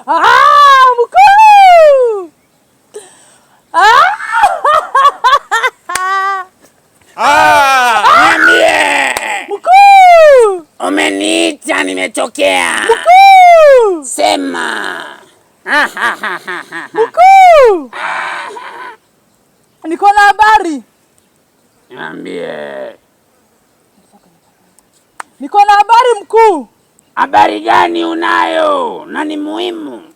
Mkuu! Niambie. Mkuu! Umeniita, nimetokea. Mkuu! Sema. Mkuu! Niko na habari. Niambie. Niko na habari mkuu. Habari gani unayo? Na ni muhimu.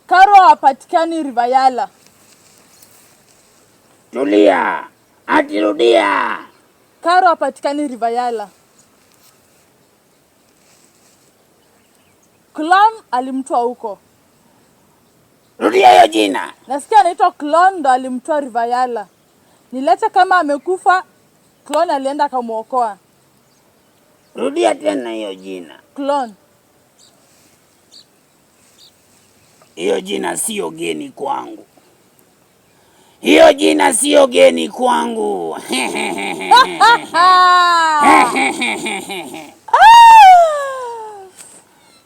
Karo hapatikani Rivayala. Tulia. Atirudia. Karo hapatikani Rivayala. Clon alimtoa huko. Rudia hiyo jina. Nasikia anaitwa Clon ndo alimtoa Rivayala. Nilete kama amekufa, Clon alienda akamuokoa. Rudia tena hiyo jina. Clon. Hiyo jina sio geni kwangu. Hiyo jina sio geni kwangu.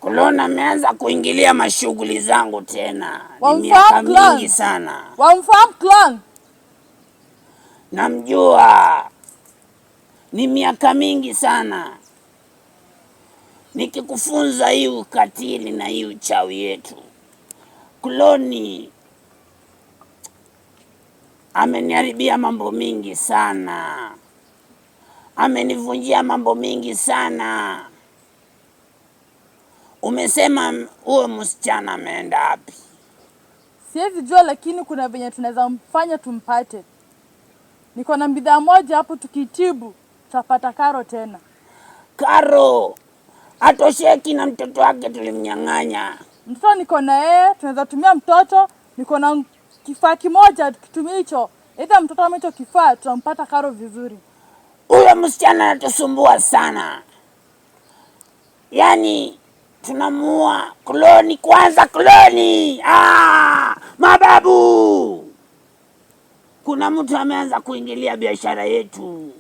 Clon ameanza kuingilia mashughuli zangu tena. Ni miaka mingi sana. Wamfahamu Clon? Namjua. Ni miaka mingi sana. Nikikufunza hii ukatili na hii uchawi yetu. Clon ameniharibia mambo mingi sana. Amenivunjia mambo mingi sana. Umesema huyo msichana ameenda wapi? Siwezi jua, lakini kuna venye tunaweza mfanya tumpate. Niko na bidhaa moja hapo, tukitibu tutapata Karo tena. Karo atosheki na mtoto wake tulimnyang'anya. Mtoto niko na yeye, tunaweza tumia mtoto. Niko na kifaa kimoja, tukitumia hicho, aidha mtoto ama hicho kifaa, tutampata Karo vizuri. Huyo msichana anatusumbua sana. Yaani tunamuua. Clon kwanza, Clon. Mababu. Kuna mtu ameanza kuingilia biashara yetu.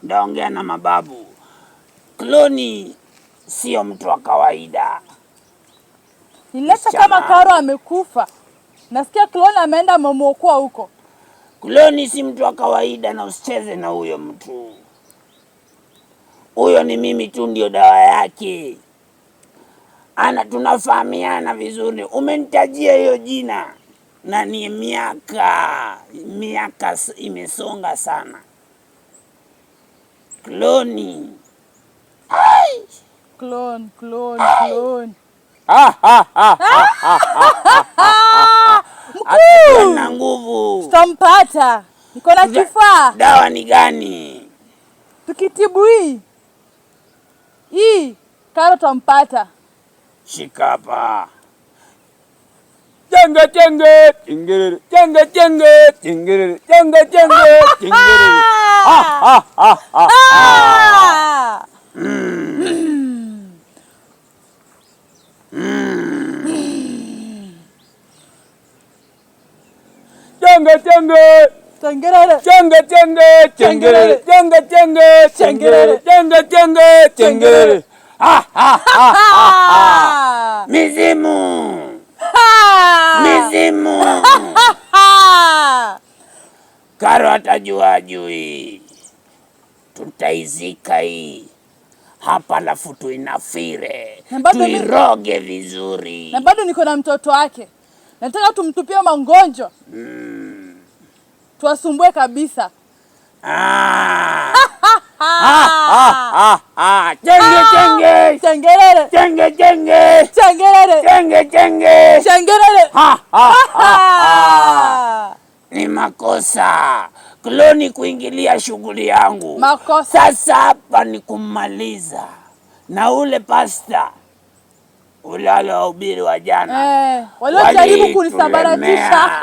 Ndaongea na mababu. Clon sio mtu wa kawaida. Nileta kama Karo amekufa. Nasikia Clon ameenda amemuokoa huko. Clon si mtu wa kawaida, na usicheze na huyo mtu. Huyo ni mimi tu ndio dawa yake. Tunafahamiana vizuri. Umenitajia hiyo jina. Na ni miaka imesonga sana. Clon. Clon. Mkuu! Na nguvu. Tutampata. Niko na kifaa. Dawa ni gani? Tukitibu hii Karo tutampata. Shika hapa. Jenga chingere, jenga chingere, jenga chingere. Jenga. Mizimu. Karo atajua ajui. Tutaizika hii hapa, alafu tuinafire, tuiroge vizuri. Na bado niko na mtoto wake. Nataka tumtupie magonjwa. Tuwasumbue kabisa. Chengerere. Ni makosa Clon kuingilia shughuli yangu. Makosa. Sasa hapa ni kumaliza na ule pasta ule alihubiri wa jana. Waliojaribu kunisabaratisha.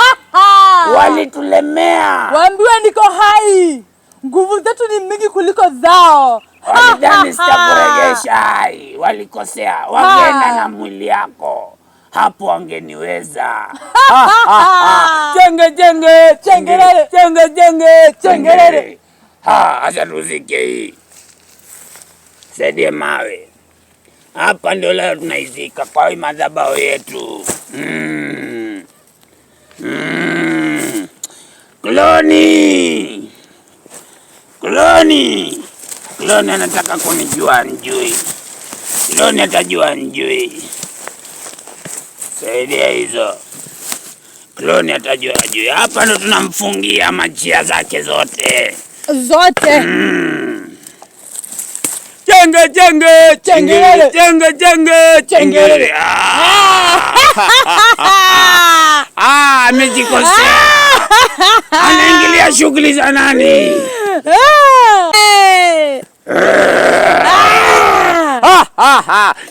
Walitulemea. Waambiwe niko hai. Nguvu zetu ni mingi kuliko zao. Walidhani sitakurejesha hai. Walikosea. Wangeenda na mwili yako, hapo wangeniweza. Chengerere. Acha tuzike hii. Saidie mawe. Hapa ndio leo tunaizika kwa madhabahu yetu. Kloni anataka kunijua njui. Kloni atajua njui. Saidia hizo. Kloni atajua njui. Hapa ndo tunamfungia majia zake zote. Chenge chenge chenge chenge chenge chenge. Amejikosea. Anaingilia shughuli za nani?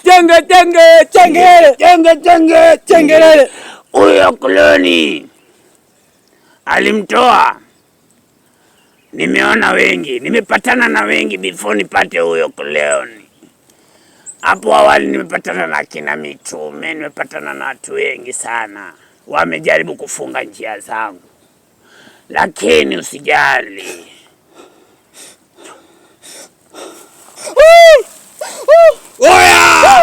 Chenge chenge chenge chenge chenge chenge. Huyo Kloni alimtoa. Nimeona wengi, nimepatana na wengi before nipate huyo Kloni. Hapo awali nimepatana na kina Mitume, nimepatana na watu wengi sana. Wamejaribu kufunga njia zangu. Lakini usijali. Oya!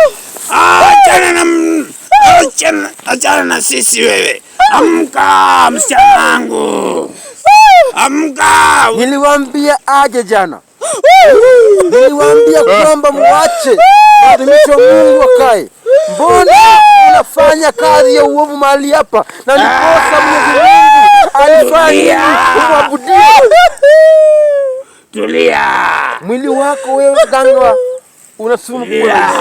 Achana na sisi wewe. Amka msichana wangu. Amka! Niliwaambia aje jana. Niliwaambia kwamba muache watumishi wa Mungu wakae. Mbona unafanya kazi ya uovu mahali hapa? Na ndiposa Mwenyezi Mungu alifanya kumwabudia. Tulia. Mwili wako wewe mganga unasumu kwa.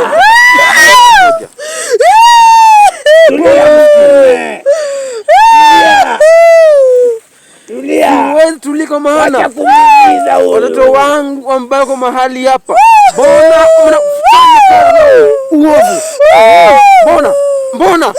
Siwezi tulia kwa maana watoto wangu ambao kwa mahali hapa. Mbona unafanya kazi ya uovu? Mbona?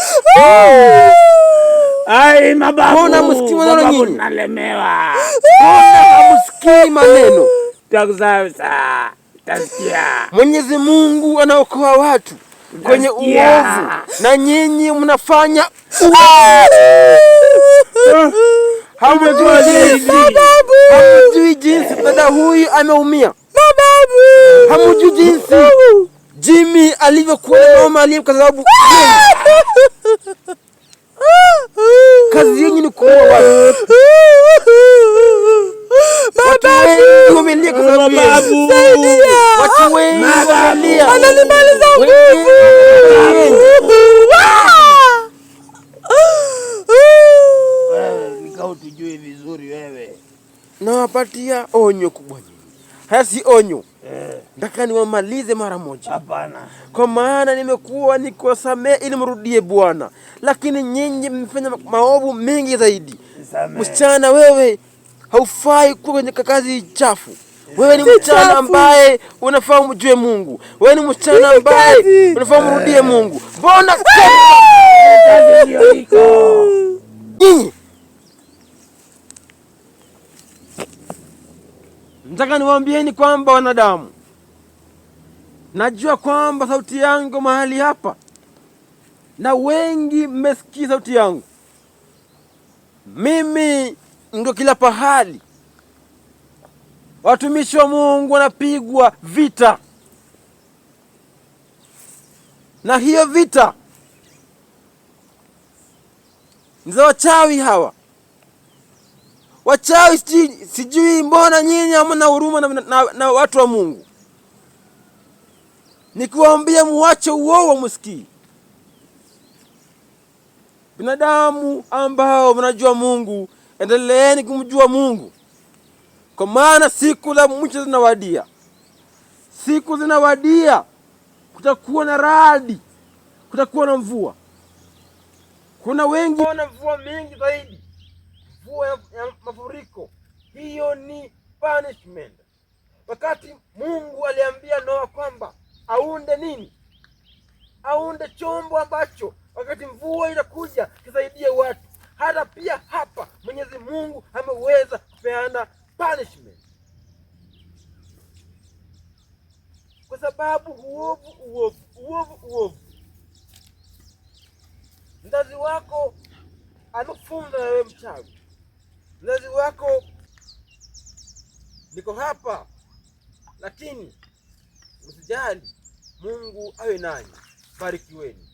Ai mababu. Mbona msikii maneno nyinyi? Nalemewa. Mbona msikii maneno? Sasa tasikia. Mwenyezi Mungu anaokoa watu kwenye uovu na nyinyi mnafanya hamjui jinsi dada huyu ameumia. Hamjui jinsi Jimmy alivyokuwa noma aliye kwa sababu kazi yenyu ni kuua watu. Watu wengi wamelia kwa sababu yenu. Watu wengi wamelia. Ananimaliza nguvu. Nikao tujue vizuri wewe. Nawapatia onyo kubwa nyinyi. Haya si onyo. Nataka niwamalize mara moja. Hapana. Kwa maana nimekuwa nikuwasamehe ili mrudie Bwana. Lakini nyinyi mmefanya maovu mengi zaidi. Msichana wewe haufai kuwa kwenye kazi chafu. Wewe ni msichana ambaye unafaa umjue Mungu. Wewe ni msichana ambaye unafaa umrudie Mungu. Mbona kazi hiyo iko? Nataka niwaambieni kwamba wanadamu, najua kwamba sauti yangu mahali hapa na wengi mmesikia sauti yangu. Mimi ndio kila pahali watumishi wa Mungu wanapigwa vita, na hiyo vita ni za wachawi hawa. Wachawi sijui mbona nyinyi hamna huruma na watu wa Mungu. Nikiwaambia muache uovu msikii. Binadamu ambao mnajua Mungu, endeleeni kumjua Mungu. Kwa maana siku za mwisho zinawadia. Siku zinawadia. Kutakuwa na radi. Kutakuwa na mvua. Kuna wengi wana mvua mingi zaidi. Mvua ya mafuriko. Hiyo ni punishment. Wakati Mungu aliambia Noa kwamba aunde nini? Aunde chombo ambacho wakati mvua inakuja kisaidie watu. Hata pia hapa Mwenyezi Mungu ameweza kupeana punishment. Kwa sababu uovu. Mzazi wako amefunza wewe mchawi. Mzazi wako niko hapa, lakini usijali. Mungu awe nanyi, barikiweni.